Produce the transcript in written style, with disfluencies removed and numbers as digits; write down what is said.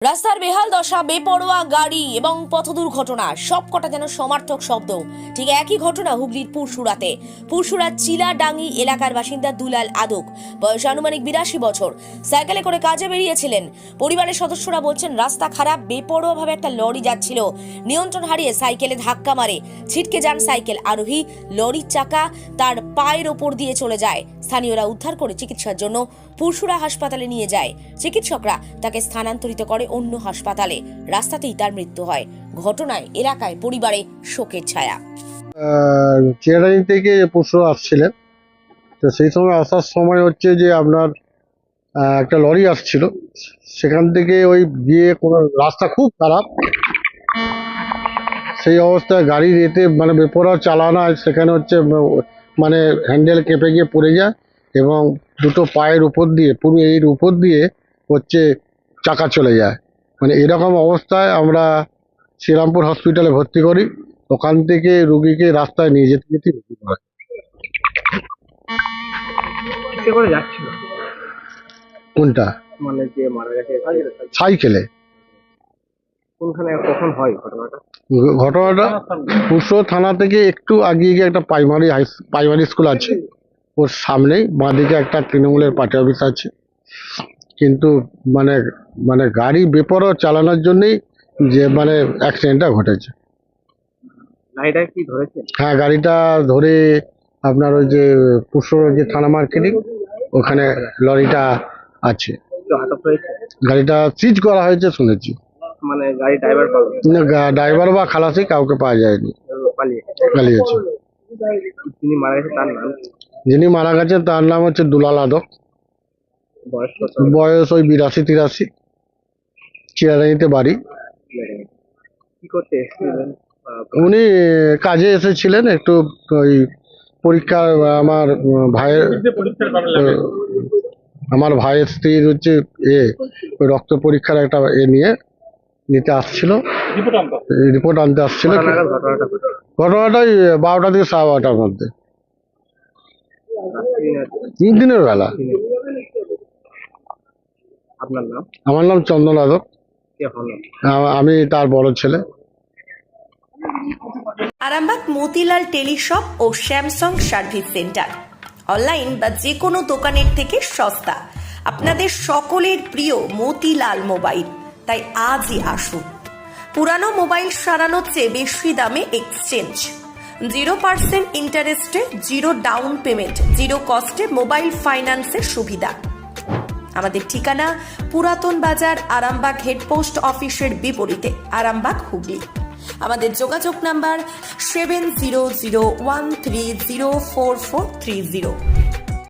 রাস্তার বেহাল দশা, বেপরোয়া গাড়ি এবং পথ দুর্ঘটনা সবকটা যেন সমার্থক শব্দ। ঠিক একই ঘটনা হুগলির পুরসুরার চিলাডাঙ্গি এলাকার বাসিন্দা দুলাল আদক, বয়স আনুমানিক 82 বছর। সাইকেলে করে কাজে বেরিয়েছিলেন। পরিবারের সদস্যরা বলছেন, রাস্তা খারাপ, বেপরোয়াভাবে একটা লরি যাচ্ছিল, নিয়ন্ত্রণ হারিয়ে সাইকেলে ধাক্কা মারে, ছিটকে যান সাইকেল আরোহী। লরির চাকা তার পায়ের ওপর দিয়ে চলে যায়। স্থানীয়রা উদ্ধার করে চিকিৎসার জন্য পুরসুরা হাসপাতালে নিয়ে যায়। চিকিৎসকরা তাকে স্থানান্তরিত করে অন্য হাসপাতালে। রাস্তাতেই তার মৃত্যু হয়। ঘটনায় এলাকায় পরিবারে শোকের ছায়া। চিরাডাঙ্গি থেকে পরশু আসছিলেন, তো সেই সময় আসার সময় হচ্ছে যে আপনার একটা লরি আসছিল, সেখান থেকে ওই গিয়ে কোনো রাস্তা খুব খারাপ, সেই অবস্থায় গাড়ির এতে মানে বেপরোয়া চালানো, সেখানে হচ্ছে মানে হ্যান্ডেল কেঁপে গিয়ে পড়ে যায় এবং দুটো পায়ের উপর দিয়ে, পুরো এর উপর দিয়ে হচ্ছে চাকা চলে যায়। মানে এরকম অবস্থায় আমরা শ্রীরামপুর হসপিটালে ভর্তি করি। ওখান থেকে রুগীকে রাস্তায় নিয়ে যেতে যেতে রুগী মারা যায়। কিসে করে যাচ্ছিল? কোনটা? মানে যে মারা গেছে সাইকেলে। কোনখানে কখন হয় ঘটনাটা? ঘটনাটা পুরসুরা থানা থেকে একটু আগিয়ে গিয়ে একটা প্রাইমারি স্কুল আছে, ওর সামনেই বাঁদিকে একটা তৃণমূলের পার্টি অফিস আছে। কিন্তু মানে মানে গাড়ি বেপরোয়া চালানোর জন্যই যে মানে অ্যাক্সিডেন্টটা ঘটেছে। গাড়িটা কি ধরেছে? হ্যাঁ, গাড়িটা ধরে আপনার ওই যে পুরসুরা যে থানা মার্কেটিং, ওখানে লরিটা আছে। কেউ আটক হয়েছে? গাড়িটা সিজ করা হয়েছে শুনেছি। মানে গাড়ি ড্রাইভার পাবে? ড্রাইভার বা খালাসি কাউকে পাওয়া যায়নি, পালিয়েছে। যিনি মারা গেছে তার নাম? যিনি মারা গেছেন তার নাম হচ্ছে দুলাল আদক, বয়স কত? বয়স ওই 82-83, চিরাডাঙ্গিতে বাড়ি। কি করতে এসেছিলেন? উনি কাজে এসেছিলেন একটু, ওই পরীক্ষা, আমার ভাইয়ের স্ত্রীর হচ্ছে ওই রক্ত পরীক্ষার একটা নিতে আসছিল, রিপোর্ট আনতে আসছিল। কটা নাগাদ ঘটনাটা ঘটে? ঘটনাটা ওই 12টা থেকে 12:30টার মধ্যে, দিনের বেলা। আপনার নাম? আমার নাম চন্দন আদক, কে হন? আমি তার বড় ছেলে। আরামবাগ মতিলাল টেলিশপ ও স্যামসাং সার্ভিস সেন্টার, অনলাইন বা যে কোনো দোকানের থেকে সস্তা। আপনাদের সকলের প্রিয় মতিলাল মোবাইল, তাই আজই আসুন। পুরানো মোবাইল সারানোর চেয়ে বেশি দামে এক্সচেঞ্জ, 0% ইন্টারেস্টে, 0 ডাউন পেমেন্ট, 0 কস্টে মোবাইল ফাইন্যান্সের সুবিধা। আমাদের ঠিকানা পুরাতন বাজার, আরামবাগ হেডপোস্ট অফিসের বিপরীতে, আরামবাগ, হুগলি। আমাদের যোগাযোগ নাম্বার 7001304430।